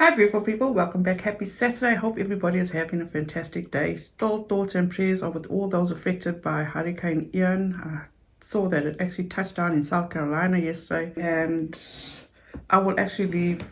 Hi beautiful people, welcome back. Happy Saturday. I hope everybody is having a fantastic day. Still thoughts and prayers are with all those affected by Hurricane Ian. I saw that it actually touched down in South Carolina yesterday, and I will actually leave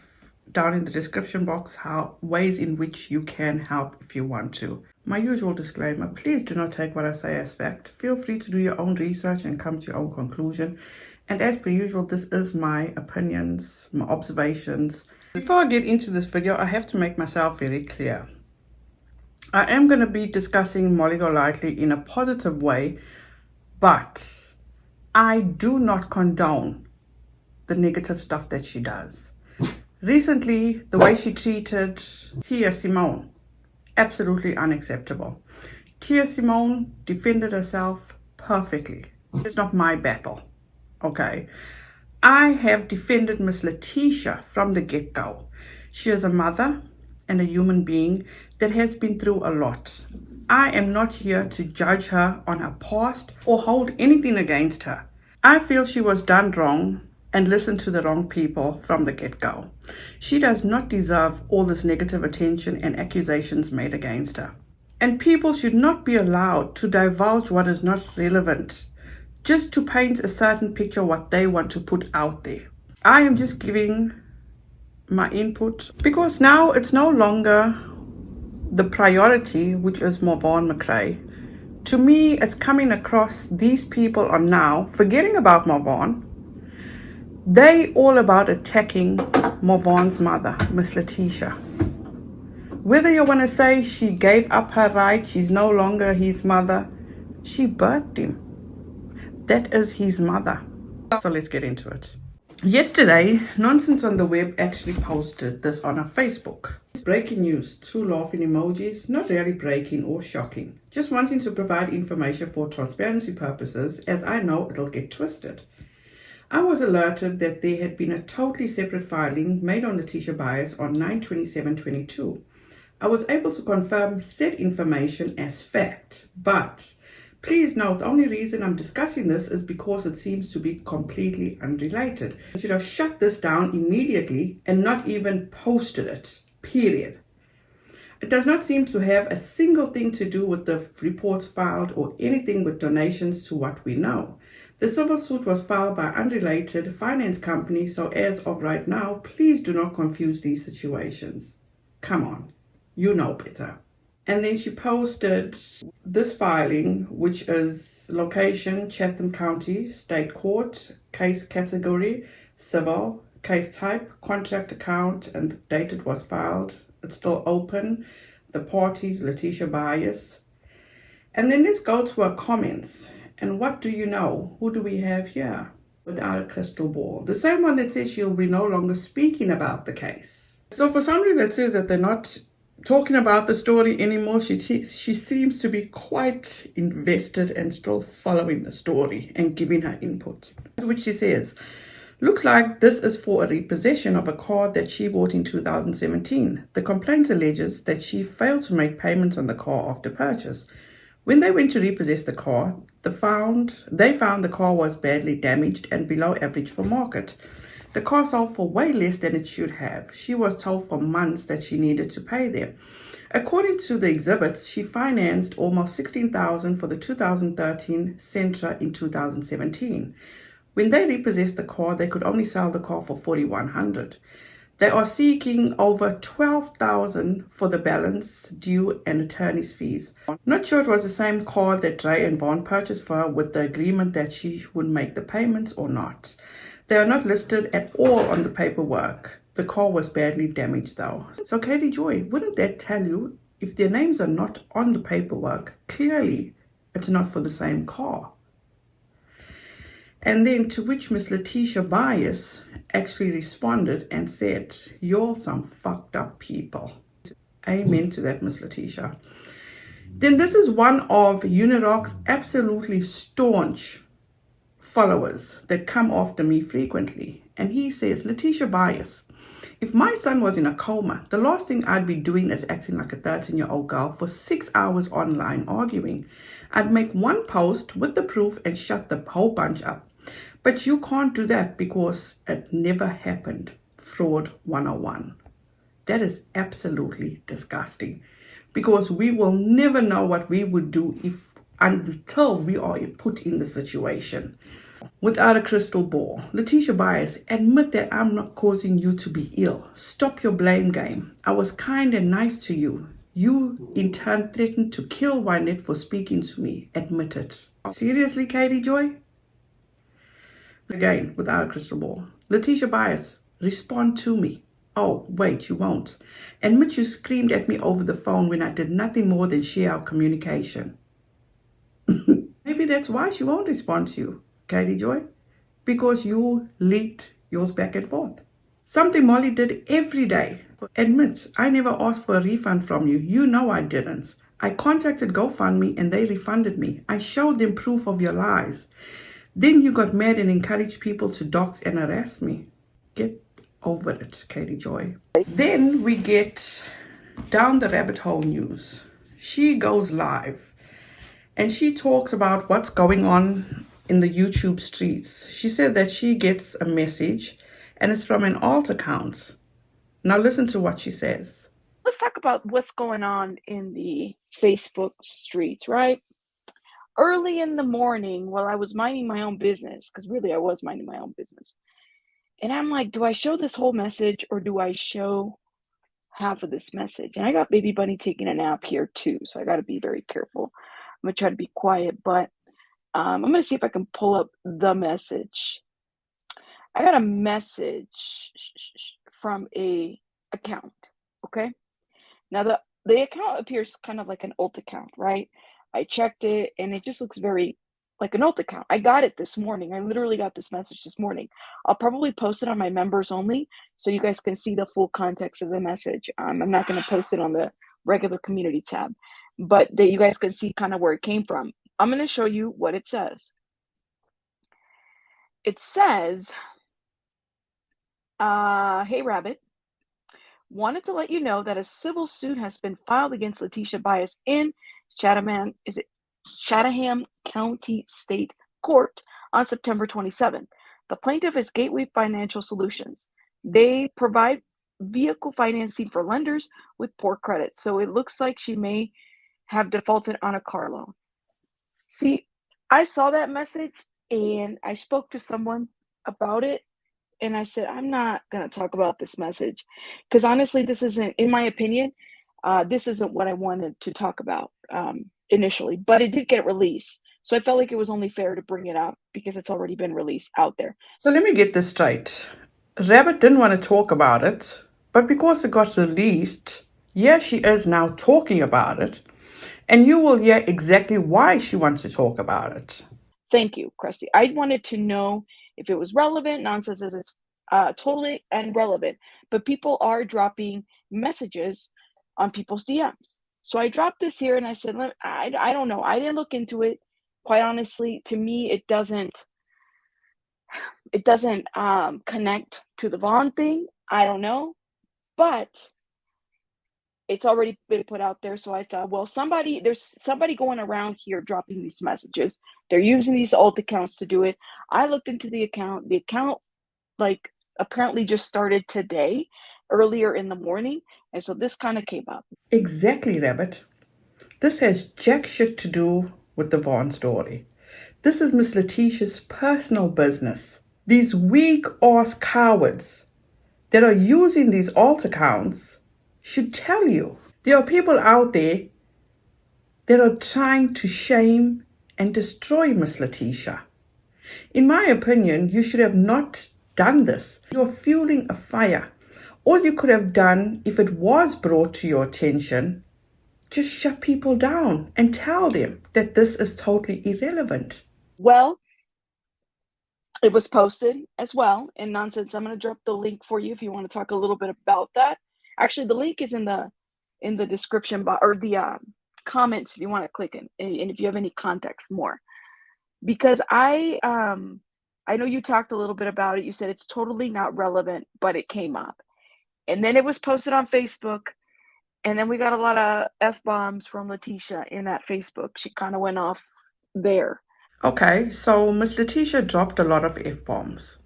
down in the description box how ways in which you can help if you want to. My usual disclaimer, please do not take what I say as fact. Feel free to do your own research and come to your own conclusion. And as per usual, this is my opinions, my observations. Before I get into this video, I have to make myself very clear. I am going to be discussing Molly Golightly in a positive way, but I do not condone the negative stuff that she does. Recently, the way she treated Tia Simone, absolutely unacceptable. Tia Simone defended herself perfectly. It's not my battle, okay? I have defended Miss Latisha from the get-go. She is a mother and a human being that has been through a lot. I am not here to judge her on her past or hold anything against her. I feel she was done wrong and listened to the wrong people from the get-go. She does not deserve all this negative attention and accusations made against her. And people should not be allowed to divulge what is not relevant just to paint a certain picture what they want to put out there. I am just giving my input because now it's no longer the priority, which is MARVON McRae. To me, it's coming across these people are now forgetting about MARVON. They all about attacking MARVON's mother, Miss Latisha. Whether you want to say she gave up her right, she's no longer his mother, she birthed him. That is his mother. So let's get into it. Yesterday, Nonsense on the Web actually posted this on our Facebook. Breaking news, 2 laughing emojis, not really breaking or shocking. Just wanting to provide information for transparency purposes, as I know it'll get twisted. I was alerted that there had been a totally separate filing made on Latisha bias on 9/27/22. I was able to confirm said information as fact, but please note, the only reason I'm discussing this is because it seems to be completely unrelated. I should have shut this down immediately and not even posted it, period. It does not seem to have a single thing to do with the reports filed or anything with donations to what we know. The civil suit was filed by unrelated finance company, so as of right now, please do not confuse these situations. Come on, you know better. And then she posted this filing, which is location, Chatham County, State Court, case category, civil, case type, contract account, and the date it was filed. It's still open. The parties, Latisha bias. And then let's go to our comments. And what do you know? Who do we have here? Without a crystal ball. The same one that says she'll be no longer speaking about the case. So for somebody that says that they're not talking about the story anymore, she seems to be quite invested and still following the story and giving her input. Which she says, looks like this is for a repossession of a car that she bought in 2017. The complaint alleges that she failed to make payments on the car after purchase. When they went to repossess the car, they found the car was badly damaged and below average for market. The car sold for way less than it should have. She was told for months that she needed to pay them. According to the exhibits, she financed almost $16,000 for the 2013 Sentra in 2017. When they repossessed the car, they could only sell the car for $4,100. They are seeking over $12,000 for the balance due and attorney's fees. Not sure it was the same car that Dre and Vaughn purchased for her with the agreement that she would make the payments or not. They are not listed at all on the paperwork. The car was badly damaged though. So Katie Joy, wouldn't that tell you if their names are not on the paperwork, clearly it's not for the same car? And then to which Miss Latisha bias actually responded and said, you're some fucked up people. Amen to that, Miss Latisha. Then this is one of Unirock's absolutely staunch followers that come after me frequently. And he says, Latisha bias. If my son was in a coma, the last thing I'd be doing is acting like a 13-year-old girl for 6 hours online arguing. I'd make one post with the proof and shut the whole bunch up. But you can't do that because it never happened. Fraud 101. That is absolutely disgusting, because we will never know what we would do if until we are put in the situation. Without a crystal ball, Latisha Bias, admit that I'm not causing you to be ill. Stop your blame game. I was kind and nice to you. You, in turn, threatened to kill Wynette for speaking to me. Admit it. Seriously, Katie Joy? Again, without a crystal ball. Latisha Bias, respond to me. Oh, wait, you won't. Admit you screamed at me over the phone when I did nothing more than share our communication. Maybe that's why she won't respond to you, Katie Joy, because you leaked yours back and forth. Something Molly did every day. Admit, I never asked for a refund from you. You know I didn't. I contacted GoFundMe and they refunded me. I showed them proof of your lies. Then you got mad and encouraged people to dox and harass me. Get over it, Katie Joy. Then we get down the rabbit hole news. She goes live and she talks about what's going on in the YouTube streets. She said that she gets a message and it's from an alt account. Now listen to what she says. Let's talk about what's going on in the Facebook streets, right? Early in the morning, while I was minding my own business, because really I was minding my own business, and I'm like, do I show this whole message or do I show half of this message? And I got Baby Bunny taking a nap here too, so I got to be very careful. I'm gonna try to be quiet, but I'm gonna see if I can pull up the message. I got a message from a account, okay? Now the account appears kind of like an alt account, right? I checked it and it just looks very like an alt account. I got it this morning. I literally got this message this morning. I'll probably post it on my members only so you guys can see the full context of the message. I'm not going to post it on the regular community tab, but that you guys can see kind of where it came from. I'm going to show you what it says. It says, hey Rabbit, wanted to let you know that a civil suit has been filed against Latisha Bias in Chatham County State Court on September 27th. The plaintiff is Gateway Financial Solutions. They provide vehicle financing for lenders with poor credit, so it looks like she may have defaulted on a car loan. See, I saw that message and I spoke to someone about it. And I said, I'm not going to talk about this message because honestly, this isn't, in my opinion, this isn't what I wanted to talk about initially, but it did get released. So I felt like it was only fair to bring it up because it's already been released out there. So let me get this straight. Rabbit didn't want to talk about it, but because it got released, yeah, she is now talking about it. And you will hear exactly why she wants to talk about it. Thank you, Krusty. I wanted to know if it was relevant. Nonsense is totally irrelevant, but people are dropping messages on people's DMs. So I dropped this here and I said, I don't know. I didn't look into it. Quite honestly, to me, it doesn't connect to the Vaughn thing. I don't know, but it's already been put out there. So I thought, well, there's somebody going around here dropping these messages. They're using these alt accounts to do it. I looked into the account. The account, like, apparently just started today, earlier in the morning. And so this kind of came up. Exactly, Rabbit. This has jack shit to do with the Vaughn story. This is Miss Latisha's personal business. These weak-ass cowards that are using these alt accounts should tell you. There are people out there that are trying to shame and destroy Miss Latisha. In my opinion, you should have not done this. You're fueling a fire. All you could have done, if it was brought to your attention, just shut people down and tell them that this is totally irrelevant. Well, it was posted as well in Nonsense. I'm going to drop the link for you if you want to talk a little bit about that. Actually, the link is in the description box or the comments if you want to click it, and if you have any context more. Because I know you talked a little bit about it. You said it's totally not relevant, but it came up. And then it was posted on Facebook. And then we got a lot of F-bombs from Latisha in that Facebook. She kind of went off there. Okay, so Miss Latisha dropped a lot of F-bombs.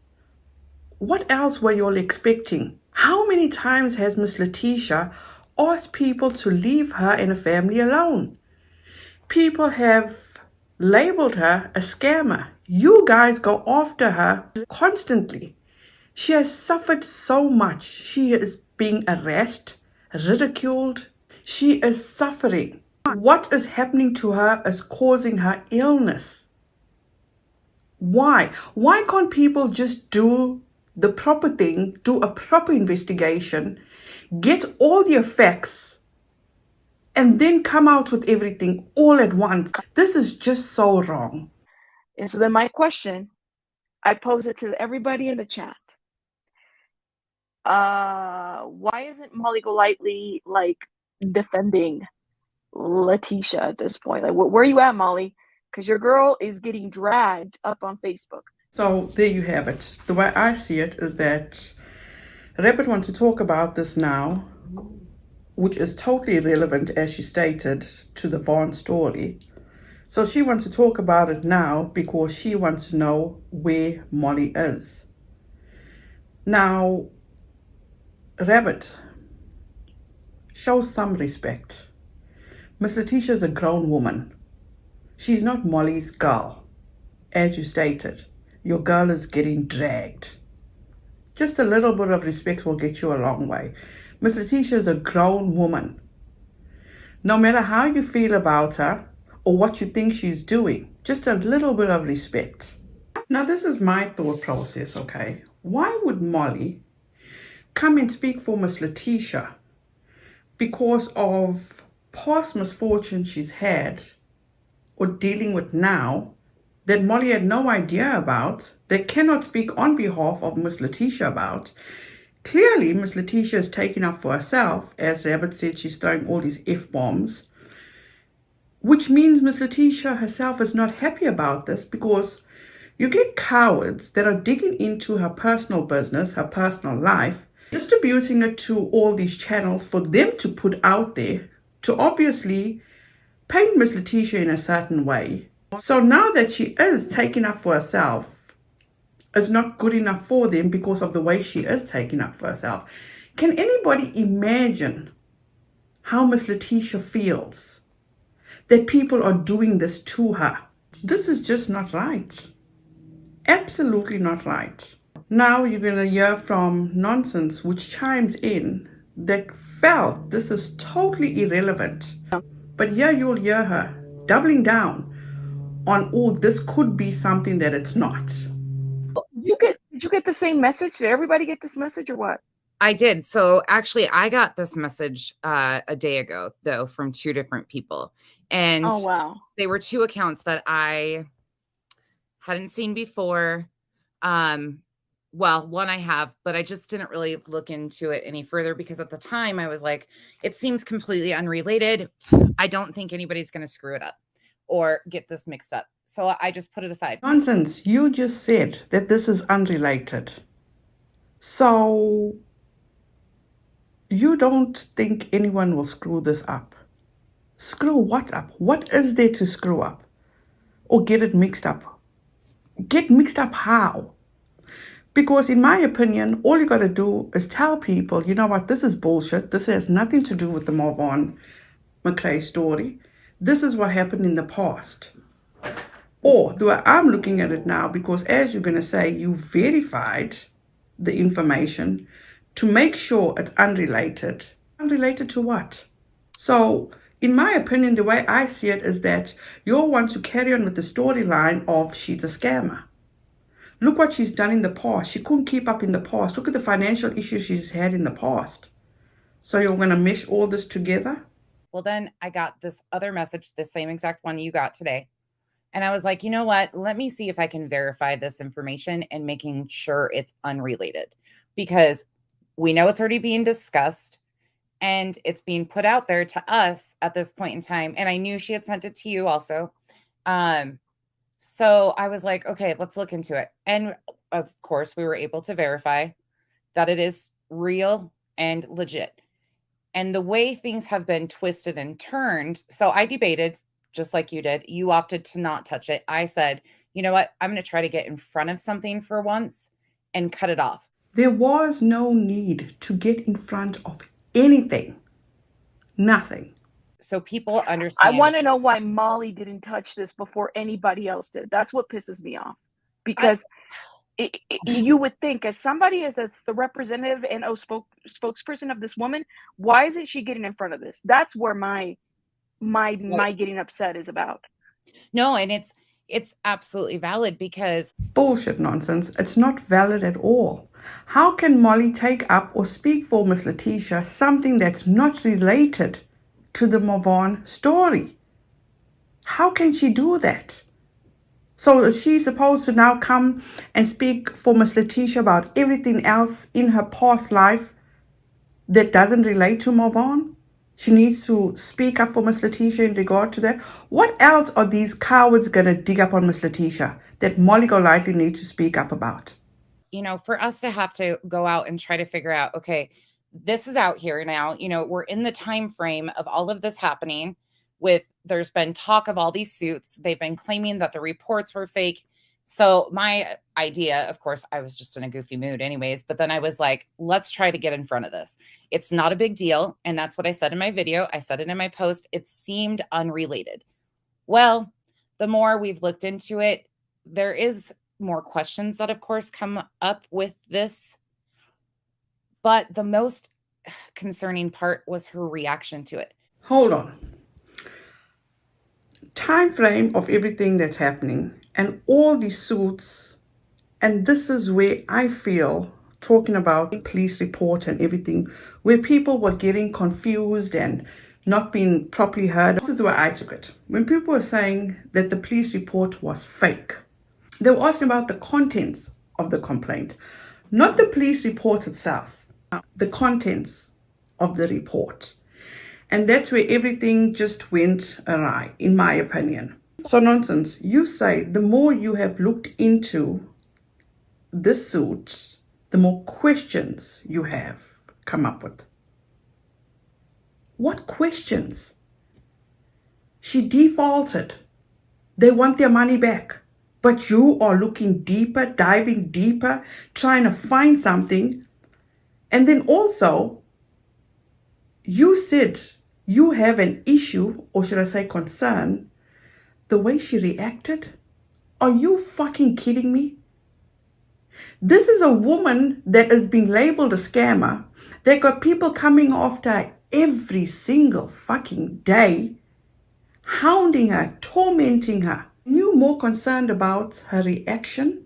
What else were you all expecting? How many times has Miss Latisha asked people to leave her and her family alone? People have labeled her a scammer. You guys go after her constantly. She has suffered so much. She is being harassed, ridiculed. She is suffering. What is happening to her is causing her illness. Why? Why can't people just do the proper thing, do a proper investigation, get all the facts, and then come out with everything all at once? This is just so wrong. And so then my question, I pose it to everybody in the chat. Why isn't Molly Golightly like defending Latisha at this point? Like, where are you at, Molly? Because your girl is getting dragged up on Facebook. So there you have it. The way I see it is that Rabbit wants to talk about this now, which is totally irrelevant, as she stated, to the Vaughn story. So she wants to talk about it now because she wants to know where Molly is. Now, Rabbit, show some respect. Miss Latisha is a grown woman. She's not Molly's girl. As you stated, your girl is getting dragged. Just a little bit of respect will get you a long way. Miss Latisha is a grown woman. No matter how you feel about her or what you think she's doing, just a little bit of respect. Now, this is my thought process, okay? Why would Molly come and speak for Miss Latisha because of past misfortune she's had or dealing with now that Molly had no idea about, that cannot speak on behalf of Miss Latisha about? Clearly, Miss Latisha is taking up for herself. As Rabbit said, she's throwing all these F-bombs, which means Miss Latisha herself is not happy about this, because you get cowards that are digging into her personal business, her personal life, distributing it to all these channels for them to put out there to obviously paint Miss Latisha in a certain way. So now that she is taking up for herself, is not good enough for them because of the way she is taking up for herself. Can anybody imagine how Miss Latisha feels that people are doing this to her? This is just not right. Absolutely not right. Now you're going to hear from Nonsense, which chimes in, that felt this is totally irrelevant. But here you'll hear her doubling down on, oh, this could be something that it's not. Did you get the same message? Did everybody get this message or what? I did. So actually, I got this message a day ago, though, from two different people. And oh, wow. They were two accounts that I hadn't seen before. Well, one I have, but I just didn't really look into it any further because at the time I was like, it seems completely unrelated. I don't think anybody's going to screw it up or get this mixed up. So I just put it aside. Nonsense. You just said that this is unrelated. So you don't think anyone will screw this up? Screw what up? What is there to screw up? Or get it mixed up? Get mixed up how? Because in my opinion, all you got to do is tell people, you know what, this is bullshit. This has nothing to do with the MARVON McClay story. This is what happened in the past. Or the way I'm looking at it now, because as you're going to say, you verified the information to make sure it's unrelated. Unrelated to what? So in my opinion, the way I see it is that you'll want to carry on with the storyline of she's a scammer. Look what she's done in the past. She couldn't keep up in the past. Look at the financial issues she's had in the past. So you're going to mesh all this together? Well, then I got this other message, the same exact one you got today. And I was like, you know what? Let me see if I can verify this information and making sure it's unrelated, because we know it's already being discussed and it's being put out there to us at this point in time. And I knew she had sent it to you also. So I was like, okay, let's look into it. And of course, we were able to verify that it is real and legit. And the way things have been twisted and turned. So I debated, just like you did. You opted to not touch it. I said, you know what? I'm going to try to get in front of something for once and cut it off. There was no need to get in front of anything. Nothing. So people I understand. want to know why Molly didn't touch this before anybody else did. That's what pisses me off. Because you would think, as somebody that's the representative and spokesperson of this woman, why isn't she getting in front of this? That's where my getting upset is about. No, and it's absolutely valid because Bullshit nonsense. It's not valid at all. How can Molly take up or speak for Miss Latisha something that's not related to the MARVON story? How can she do that? So is she supposed to now come and speak for Miss Latisha about everything else in her past life that doesn't relate to MARVON? She needs to speak up for Miss Latisha in regard to that. What else are these cowards going to dig up on Miss Latisha that Molly Golightly needs to speak up about? You know, for us to have to go out and try to figure out, okay, this is out here now, you know, we're in the time frame of all of this happening with, there's been talk of all these suits. They've been claiming that the reports were fake. So my idea, of course, I was just in a goofy mood anyways, but then I was like, let's try to get in front of this. It's not a big deal. And that's what I said in my video. I said it in my post. It seemed unrelated. Well, the more we've looked into it, there is more questions that, of course, come up with this. But the most concerning part was her reaction to it. Hold on. Time frame of everything that's happening and all these suits, and this is where I feel, talking about police report and everything, where people were getting confused and not being properly heard. This is where I took it. When people were saying that the police report was fake, they were asking about the contents of the complaint, not the police report itself, the contents of the report. And that's where everything just went awry, in my opinion. So nonsense. You say the more you have looked into this suit, the more questions you have come up with. What questions? She defaulted. They want their money back. But you are looking deeper, diving deeper, trying to find something. And then also, you said you have an issue, or should I say concern, the way she reacted. Are you fucking kidding me? This is a woman that is being labeled a scammer. They got people coming after her every single fucking day, hounding her, tormenting her. You more concerned about her reaction?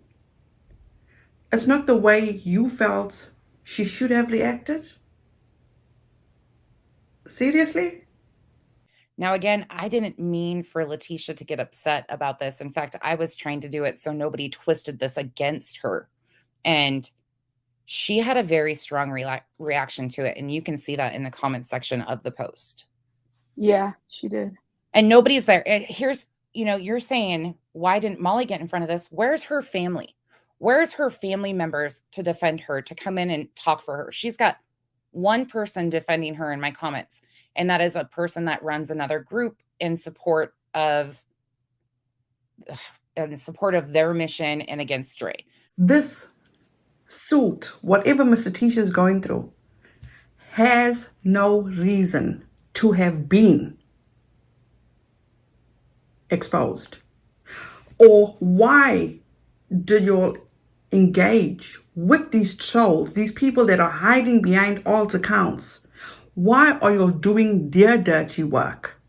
It's not the way you felt she should have reacted? Seriously? Now, again, I didn't mean for Latisha to get upset about this. In fact, I was trying to do it so nobody twisted this against her. And she had a very strong reaction to it. And you can see that in the comment section of the post. Yeah, she did. And nobody's there. And here's, you know, you're saying, why didn't Molly get in front of this? Where's her family? Where's her family members to defend her, to come in and talk for her? She's got one person defending her in my comments. And that is a person that runs another group in support of their mission and against Stray. This suit, whatever Miss Latisha is going through, has no reason to have been exposed. Or why do you engage with these trolls, these people that are hiding behind alt accounts? Why are you doing their dirty work?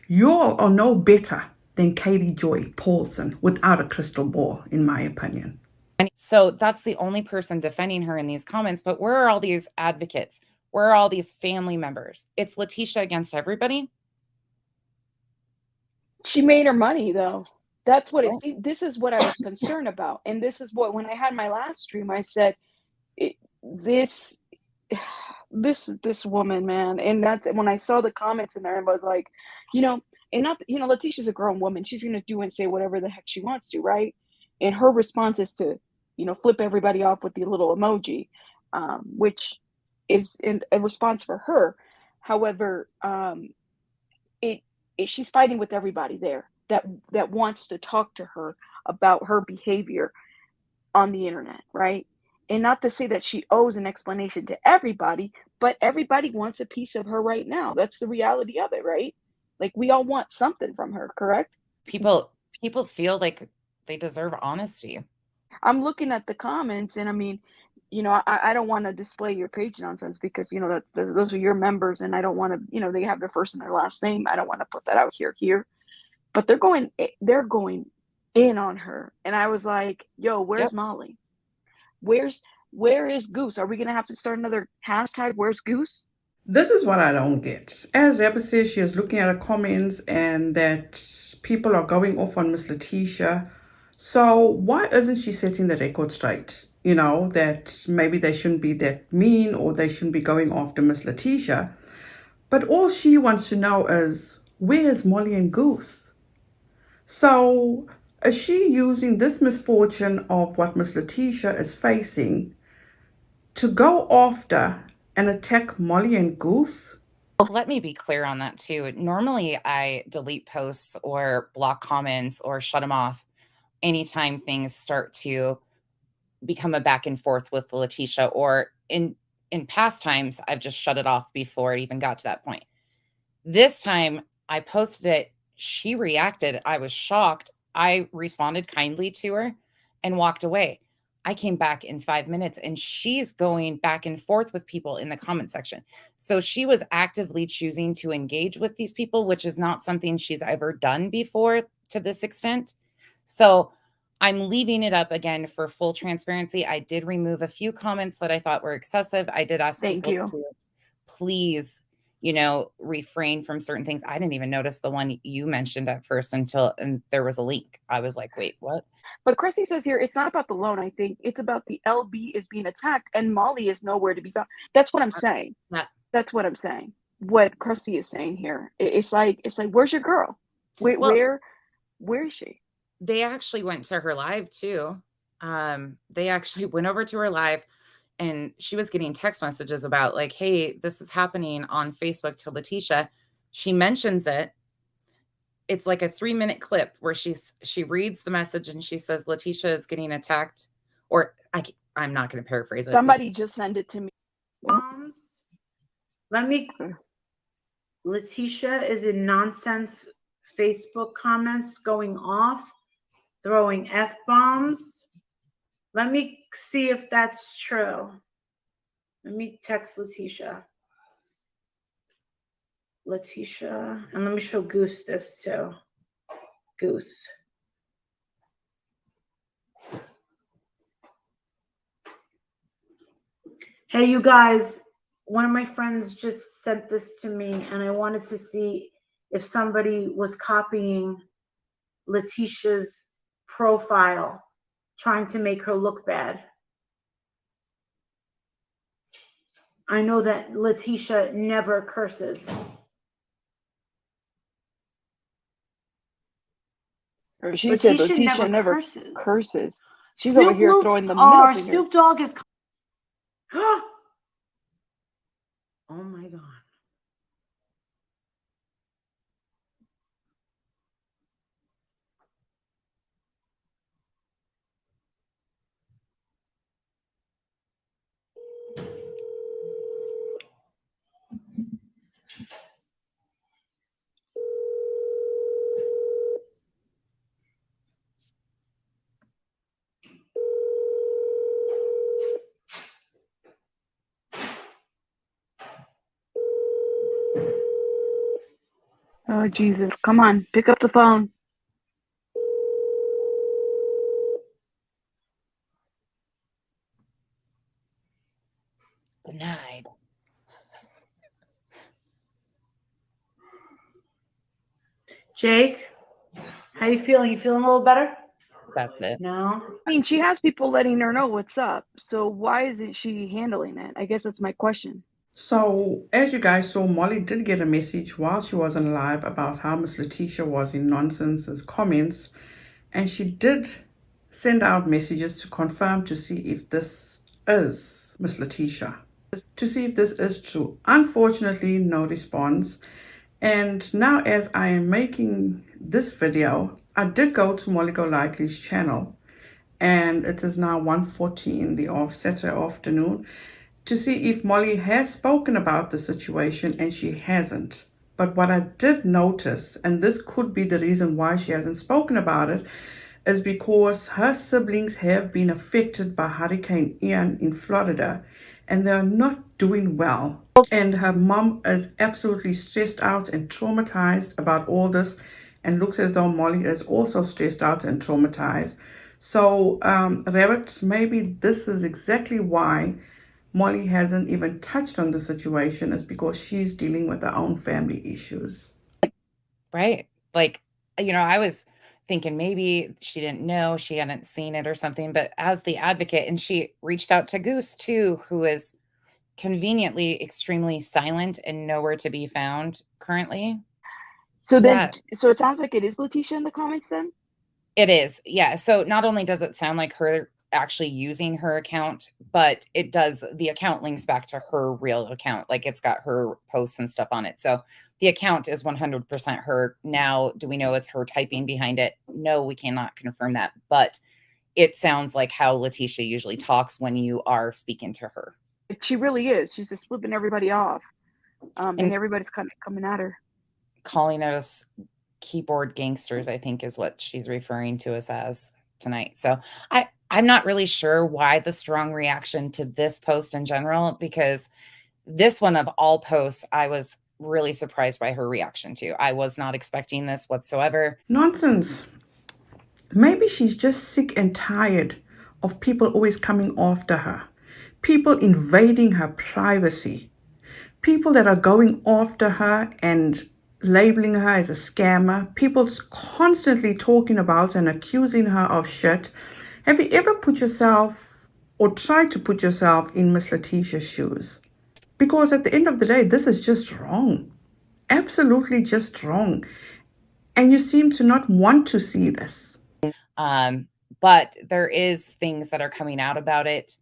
You are no better than Katie Joy Paulson without a crystal ball, in my opinion. And so that's the only person defending her in these comments. But where are all these advocates? Where are all these family members? It's Latisha against everybody. She made her money, though. That's what this is what I was concerned about. And this is what, when I had my last stream, I said, this woman, man. And that's when I saw the comments in there and was like, you know, and not, you know, Latisha's a grown woman. She's going to do and say whatever the heck she wants to, right? And her response is to, you know, flip everybody off with the little emoji, which is a response for her. However, she's fighting with everybody there that wants to talk to her about her behavior on the internet, right? And not to say that she owes an explanation to everybody, but everybody wants a piece of her right now. That's the reality of it, right? Like, we all want something from her, correct? People feel like they deserve honesty. I'm looking at the comments, and I mean, I don't want to display your page nonsense because those are your members, and I don't want to. They have their first and their last name. I don't want to put that out here, but they're going in on her, and I was like, "Yo, where's Molly? Where is Goose? Are we gonna have to start another hashtag? Where's Goose?" This is what I don't get. As Deborah says, she is looking at her comments and that people are going off on Miss Latisha. So why isn't she setting the record straight? That maybe they shouldn't be that mean or they shouldn't be going after Miss Latisha. But all she wants to know is, where's Molly and Goose? So is she using this misfortune of what Miss Latisha is facing to go after and attack Molly and Goose? Let me be clear on that too. Normally, I delete posts or block comments or shut them off anytime things start to become a back and forth with Latisha, or in past times, I've just shut it off before it even got to that point. This time, I posted it. She reacted. I was shocked. I responded kindly to her and walked away. I came back in 5 minutes and she's going back and forth with people in the comment section. So she was actively choosing to engage with these people, which is not something she's ever done before to this extent. So I'm leaving it up again for full transparency. I did remove a few comments that I thought were excessive. I did ask people to please, refrain from certain things. I didn't even notice the one you mentioned at first and there was a link. I was like, wait, what? But Chrissy says here, it's not about the loan. I think it's about the LB is being attacked and Molly is nowhere to be found. That's what I'm saying. That's what I'm saying. What Chrissy is saying here. It's like, where's your girl? Where is she? They actually went to her live too. They actually went over to her live and she was getting text messages about like, hey, this is happening on Facebook to Latisha. She mentions it. It's like a 3-minute clip where she reads the message and she says Latisha is getting attacked, or I'm not going to paraphrase it. Somebody just send it to me. Latisha is in nonsense Facebook comments going off, throwing F-bombs. Let me see if that's true. Let me text Latisha, and let me show Goose this too. Goose. Hey, you guys, one of my friends just sent this to me, and I wanted to see if somebody was copying Latisha's profile, trying to make her look bad. I know that Latisha never curses. She said Latisha never curses. She's Snoop over here Loops throwing the middle finger. Snoop Dogg is. Oh my God. Oh, Jesus. Come on. Pick up the phone. Denied. Jake, how you feeling? You feeling a little better? That's it. No? I mean, she has people letting her know what's up. So why isn't she handling it? I guess that's my question. So, as you guys saw, Molly did get a message while she was on live about how Miss Latisha was in nonsense's comments, and she did send out messages to confirm to see if this is Miss Latisha, to see if this is true. Unfortunately, no response. And now, as I am making this video, I did go to Molly Golightly's channel, and it is now 1:40 in the Saturday afternoon, to see if Molly has spoken about the situation, and she hasn't. But what I did notice, and this could be the reason why she hasn't spoken about it, is because her siblings have been affected by Hurricane Ian in Florida, and they're not doing well. And her mom is absolutely stressed out and traumatized about all this, and looks as though Molly is also stressed out and traumatized. So, Rabbit, maybe this is exactly why Molly hasn't even touched on the situation, is because she's dealing with her own family issues. Right. Like, I was thinking maybe she didn't know, she hadn't seen it or something, but as the advocate, and she reached out to Goose too, who is conveniently extremely silent and nowhere to be found currently. So Yeah. so it sounds like it is Latisha in the comments then? It is. Yeah. So not only does it sound like her actually using her account, but the account links back to her real account. Like it's got her posts and stuff on it. So the account is 100% her. Now, do we know it's her typing behind it? No, we cannot confirm that. But it sounds like how Latisha usually talks when you are speaking to her. She really is. She's just flipping everybody off. And everybody's kind of coming at her. Calling us keyboard gangsters, I think is what she's referring to us as tonight. So I'm not really sure why the strong reaction to this post in general, because this one of all posts, I was really surprised by her reaction to. I was not expecting this whatsoever. Nonsense. Maybe she's just sick and tired of people always coming after her, people invading her privacy, people that are going after her and labeling her as a scammer, people constantly talking about and accusing her of shit. Have you ever put yourself or tried to put yourself in Miss Latisha's shoes? Because at the end of the day, this is just wrong. Absolutely just wrong. And you seem to not want to see this. But there is things that are coming out about it,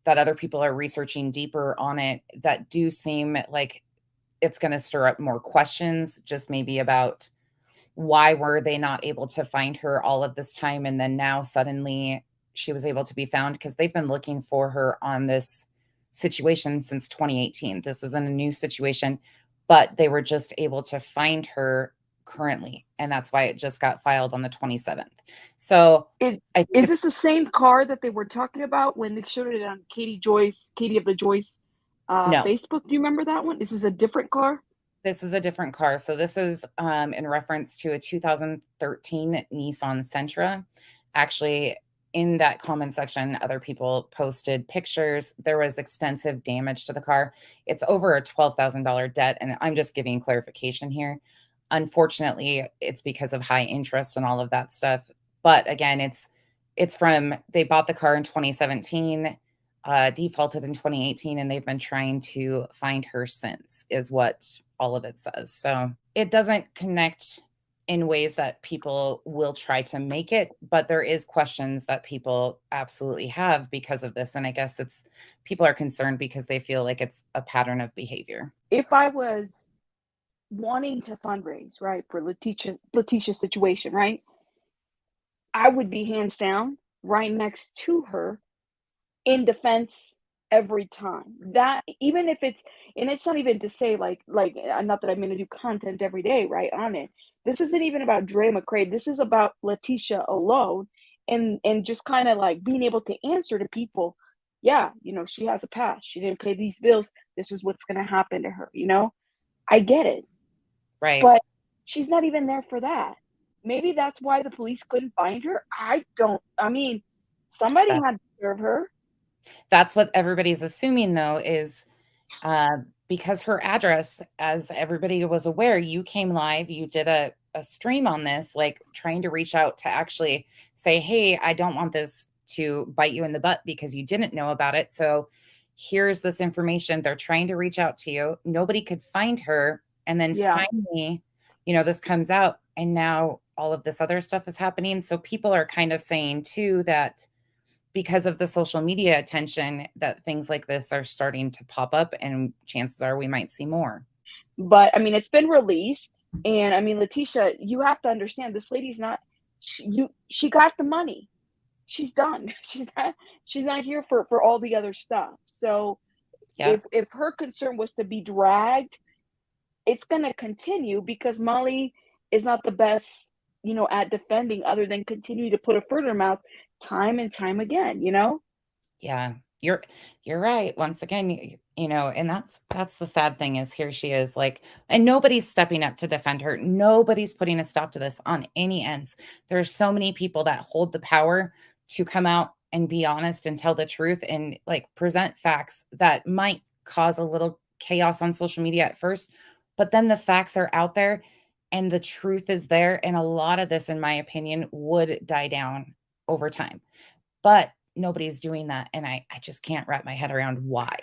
that other people are researching deeper on it, that do seem like it's going to stir up more questions, just maybe about why were they not able to find her all of this time, and then now suddenly she was able to be found, because they've been looking for her on this situation since 2018. This isn't a new situation, but they were just able to find her currently, and that's why it just got filed on the 27th. So Is this the same car that they were talking about when they showed it on Katie of the Joyce No. Facebook? Do you remember that one? This is a different car? This is a different car. So this is in reference to a 2013 Nissan Sentra. Actually, in that comment section, other people posted pictures. There was extensive damage to the car. It's over a $12,000 debt, and I'm just giving clarification here. Unfortunately, it's because of high interest and all of that stuff. But again, they bought the car in 2017, defaulted in 2018, and they've been trying to find her since, is what all of it says. So it doesn't connect in ways that people will try to make it, but there is questions that people absolutely have because of this. And I guess people are concerned because they feel like it's a pattern of behavior. If I was wanting to fundraise, right, for Latisha's situation, right, I would be hands down right next to her in defense every time. That, even if it's not even to say like not that I'm going to do content every day, right, on it. This isn't even about Dre McCrae. This is about Latisha alone, and just kind of like being able to answer to people. Yeah, she has a past. She didn't pay these bills. This is what's going to happen to her. I get it. Right. But she's not even there for that. Maybe that's why the police couldn't find her. Somebody had to serve her. That's what everybody's assuming, though, is because her address, as everybody was aware, you came live, you did a stream on this, like trying to reach out to actually say, hey, I don't want this to bite you in the butt because you didn't know about it. So here's this information. They're trying to reach out to you. Nobody could find her. And then finally, this comes out, and now all of this other stuff is happening. So people are kind of saying too that because of the social media attention, that things like this are starting to pop up, and chances are we might see more. But it's been released, and Latisha, you have to understand, this lady's not, she got the money. she's done. She's not here for all the other stuff. So Yeah. if her concern was to be dragged, it's gonna continue because Molly is not the best, at defending other than continue to put a foot in her mouth time and time again, Yeah. You're right. Once again, and that's the sad thing is here she is like, and nobody's stepping up to defend her. Nobody's putting a stop to this on any ends. There's so many people that hold the power to come out and be honest and tell the truth and like present facts that might cause a little chaos on social media at first, but then the facts are out there and the truth is there. And a lot of this, in my opinion, would die down over time. But nobody's doing that, and I just can't wrap my head around why.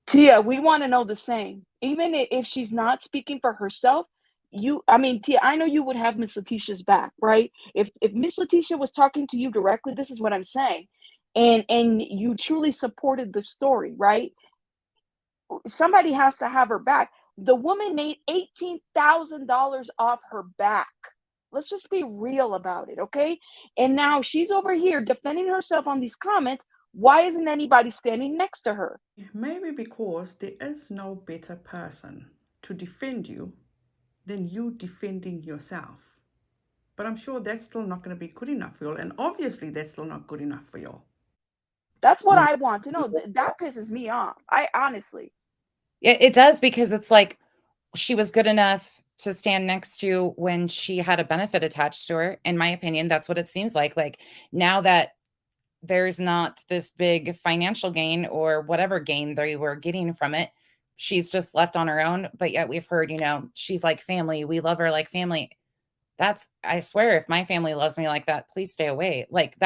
Tia, we want to know the same. Even if she's not speaking for herself, Tia, I know you would have Miss Latisha's back, right? If Miss Latisha was talking to you directly, this is what I'm saying, and you truly supported the story, right? Somebody has to have her back. The woman made $18,000 off her back. Let's just be real about it, okay? And now she's over here defending herself on these comments. Why isn't anybody standing next to her? Maybe because there is no better person to defend you than you defending yourself. But I'm sure that's still not going to be good enough for y'all. And obviously, that's still not good enough for y'all. That's what I want to know. That pisses me off. I honestly. It does, because it's like she was good enough to stand next to when she had a benefit attached to her. In my opinion, that's what it seems like. Like now that there's not this big financial gain or whatever gain they were getting from it, she's just left on her own. But yet we've heard, she's like family. We love her like family. I swear, if my family loves me like that, please stay away. Like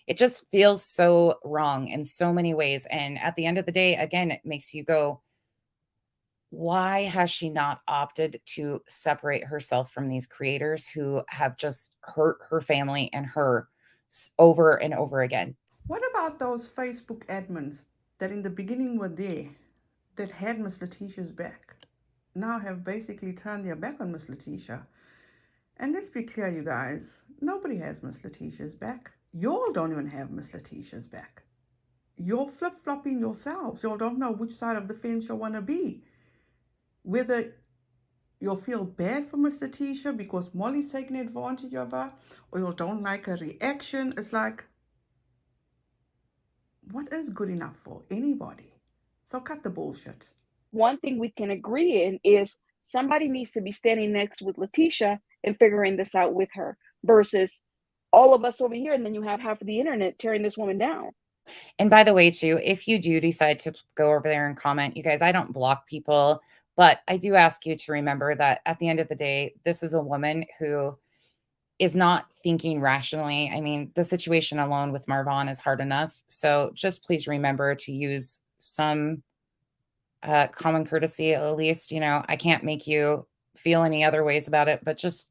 it just feels so wrong in so many ways. And at the end of the day, again, it makes you go, why has she not opted to separate herself from these creators who have just hurt her family and her over and over again? What about those Facebook admins that in the beginning were there, that had Miss Latisha's back, now have basically turned their back on Miss Latisha? And let's be clear, you guys, nobody has Miss Latisha's back. Y'all don't even have Miss Latisha's back. You're flip-flopping yourselves. Y'all don't know which side of the fence you want to be. Whether you'll feel bad for Miss Latisha because Molly's taking advantage of her, or you don't like her reaction. It's like, what is good enough for anybody? So cut the bullshit. One thing we can agree in is somebody needs to be standing next with Latisha and figuring this out with her versus all of us over here. And then you have half of the internet tearing this woman down. And by the way, too, if you do decide to go over there and comment, you guys, I don't block people, but I do ask you to remember that at the end of the day, this is a woman who is not thinking rationally. I mean, the situation alone with MARVON is hard enough. So just please remember to use some common courtesy. At least, I can't make you feel any other ways about it, but just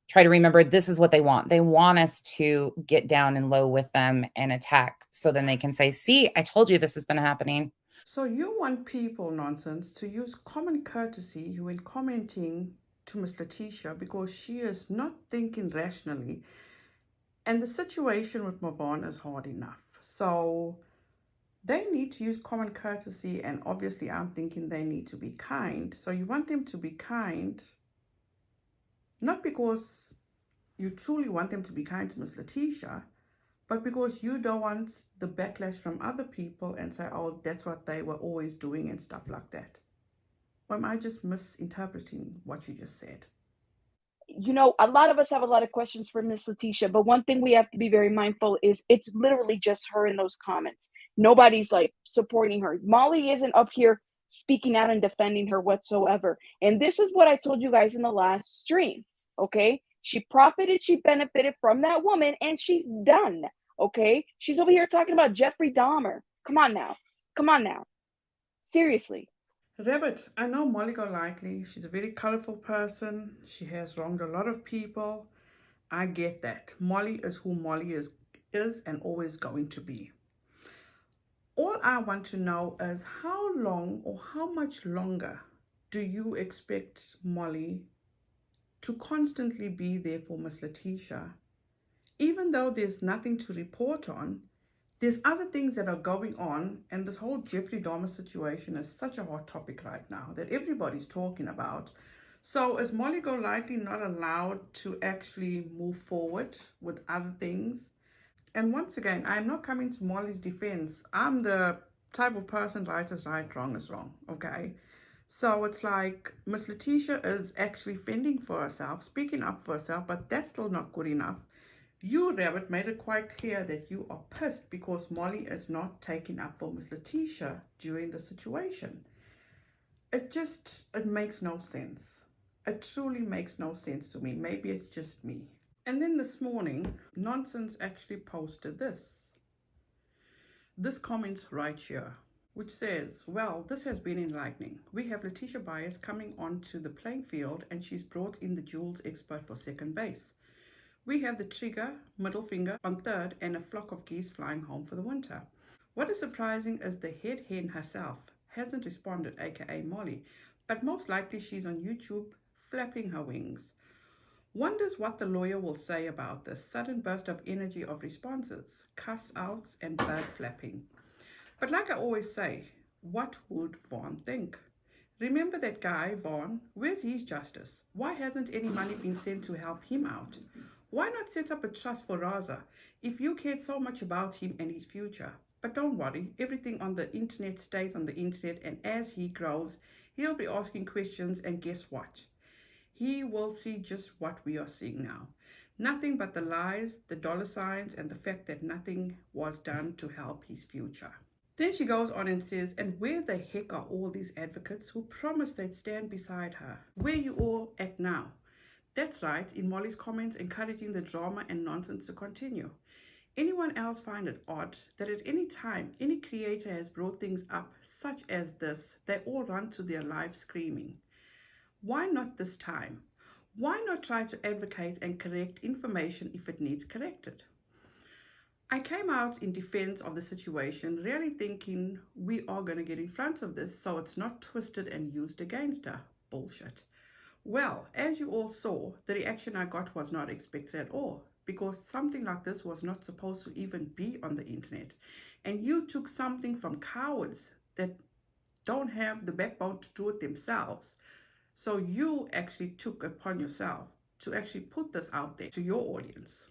try to remember this is what they want. They want us to get down and low with them and attack, so then they can say, see, I told you this has been happening. So you want people, nonsense, to use common courtesy when commenting to Miss Latisha because she is not thinking rationally. And the situation with MARVON is hard enough. So they need to use common courtesy, and obviously I'm thinking they need to be kind. So you want them to be kind, not because you truly want them to be kind to Miss Latisha, but because you don't want the backlash from other people and say, oh, that's what they were always doing and stuff like that. Or am I just misinterpreting what you just said? A lot of us have a lot of questions for Miss Latisha, but one thing we have to be very mindful is it's literally just her in those comments. Nobody's like supporting her. Molly isn't up here speaking out and defending her whatsoever. And this is what I told you guys in the last stream. Okay. She profited, she benefited from that woman, and she's done. Okay. She's over here talking about Jeffrey Dahmer. Come on now. Come on now. Seriously. Rabbit, I know Molly Golightly. She's a very colorful person. She has wronged a lot of people. I get that. Molly is who Molly is and always going to be. All I want to know is how long or how much longer do you expect Molly to constantly be there for Miss Latisha Even though there's nothing to report on, there's other things that are going on, and this whole Jeffrey Dahmer situation is such a hot topic right now that everybody's talking about. So is Molly Golightly not allowed to actually move forward with other things? And once again, I'm not coming to Molly's defense. I'm the type of person right is right, wrong is wrong, okay? So it's like Miss Latisha is actually fending for herself, speaking up for herself, but that's still not good enough. You, Rabbit, made it quite clear that you are pissed because Molly is not taking up for Miss Latisha during the situation. It makes no sense. It truly makes no sense to me. Maybe it's just me. And then this morning, Nonsense actually posted this comment right here, which says, well, this has been enlightening. We have Latisha Byers coming onto the playing field, and she's brought in the Jules expert for second base. We have the trigger, middle finger on third, and a flock of geese flying home for the winter. What is surprising is the head hen herself hasn't responded, aka Molly, but most likely she's on YouTube flapping her wings. Wonders what the lawyer will say about this sudden burst of energy of responses, cuss outs, and bird flapping. But like I always say, what would Vaughn think? Remember that guy, Vaughn? Where's his justice? Why hasn't any money been sent to help him out? Why not set up a trust for Raza if you cared so much about him and his future? But don't worry, everything on the internet stays on the internet, and as he grows, he'll be asking questions, and guess what? He will see just what we are seeing now. Nothing but the lies, the dollar signs, and the fact that nothing was done to help his future. Then she goes on and says, and where the heck are all these advocates who promised they'd stand beside her? Where you all at now? That's right, in Molly's comments encouraging the drama and nonsense to continue. Anyone else find it odd that at any time any creator has brought things up such as this, they all run to their live screaming? Why not this time? Why not try to advocate and correct information if it needs corrected? I came out in defense of the situation, really thinking we are going to get in front of this so it's not twisted and used against her. Bullshit. Well, as you all saw, the reaction I got was not expected at all, because something like this was not supposed to even be on the internet. And you took something from cowards that don't have the backbone to do it themselves. So you actually took upon yourself to actually put this out there to your audience.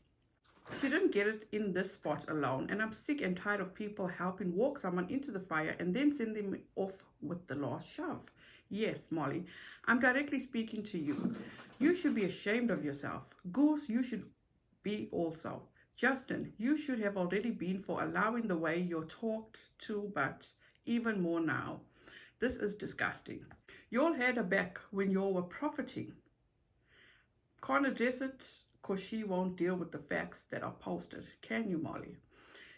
She didn't get it in this spot alone, and I'm sick and tired of people helping walk someone into the fire and then send them off with the last shove. Yes, Molly, I'm directly speaking to you. You should be ashamed of yourself. Goose, you should be also. Justin, you should have already been for allowing the way you're talked to, but even more now. This is disgusting. You all had her back when you all were profiting. Can't address it because she won't deal with the facts that are posted. Can you, Molly?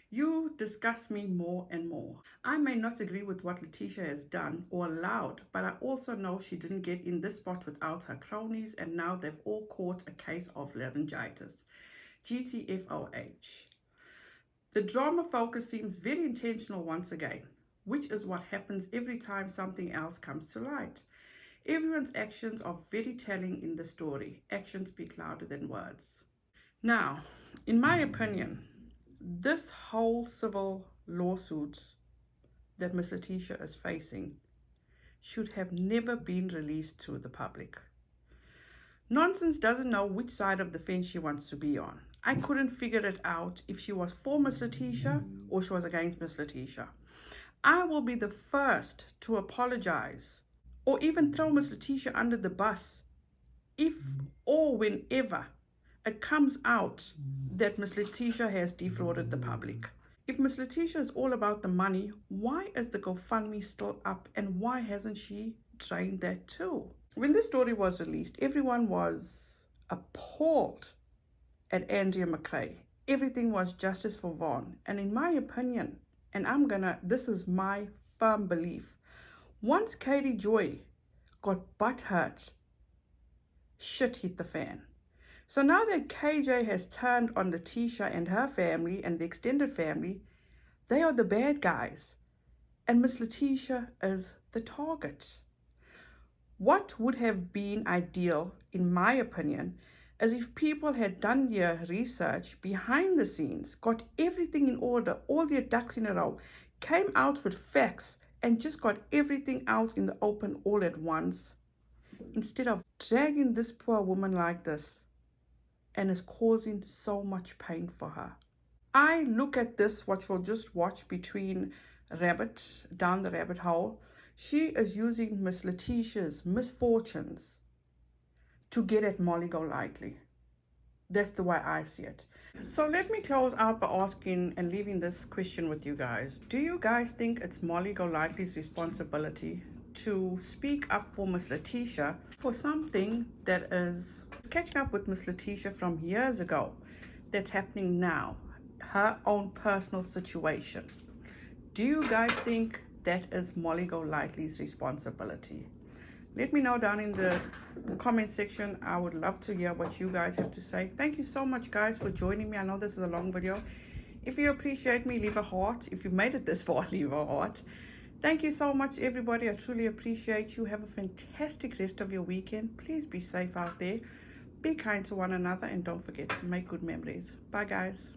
You disgust me more and more. I may not agree with what Latisha has done or allowed, but I also know she didn't get in this spot without her cronies, and now they've all caught a case of laryngitis. GTFOH. The drama focus seems very intentional once again, which is what happens every time something else comes to light. Everyone's actions are very telling in the story. Actions speak louder than words. Now, in my opinion, this whole civil lawsuit that Miss Latisha is facing should have never been released to the public. Nonsense doesn't know which side of the fence she wants to be on. I couldn't figure it out if she was for Miss Latisha or she was against Miss Latisha. I will be the first to apologize or even throw Miss Latisha under the bus if or whenever it comes out that Miss Latisha has defrauded the public. If Miss Latisha is all about the money, why is the GoFundMe still up, and why hasn't she drained that too? When this story was released, everyone was appalled at Andrea McRae. Everything was justice for Vaughn. And in my opinion, and this is my firm belief, once Katie Joy got butthurt, shit hit the fan. So now that KJ has turned on Latisha and her family and the extended family, they are the bad guys. And Miss Latisha is the target. What would have been ideal, in my opinion, as if people had done their research behind the scenes, got everything in order, all their ducks in a row, came out with facts, and just got everything out in the open all at once, instead of dragging this poor woman like this, and is causing so much pain for her. I look at this, what you'll just watch between rabbit, down the rabbit hole. She is using Miss Latisha's misfortunes to get at Molly Golightly. That's the way I see it. So let me close out by asking and leaving this question with you guys. Do you guys think it's Molly Golightly's responsibility to speak up for Miss Latisha for something that is catching up with Miss Latisha from years ago that's happening now, her own personal situation? Do you guys think that is Molly Golightly's responsibility? Let me know down in the comment section. I would love to hear what you guys have to say. Thank you so much, guys, for joining me. I know this is a long video. If you appreciate me, leave a heart. If you made it this far, leave a heart. Thank you so much, everybody. I truly appreciate you. Have a fantastic rest of your weekend. Please be safe out there. Be kind to one another, and don't forget to make good memories. Bye, guys.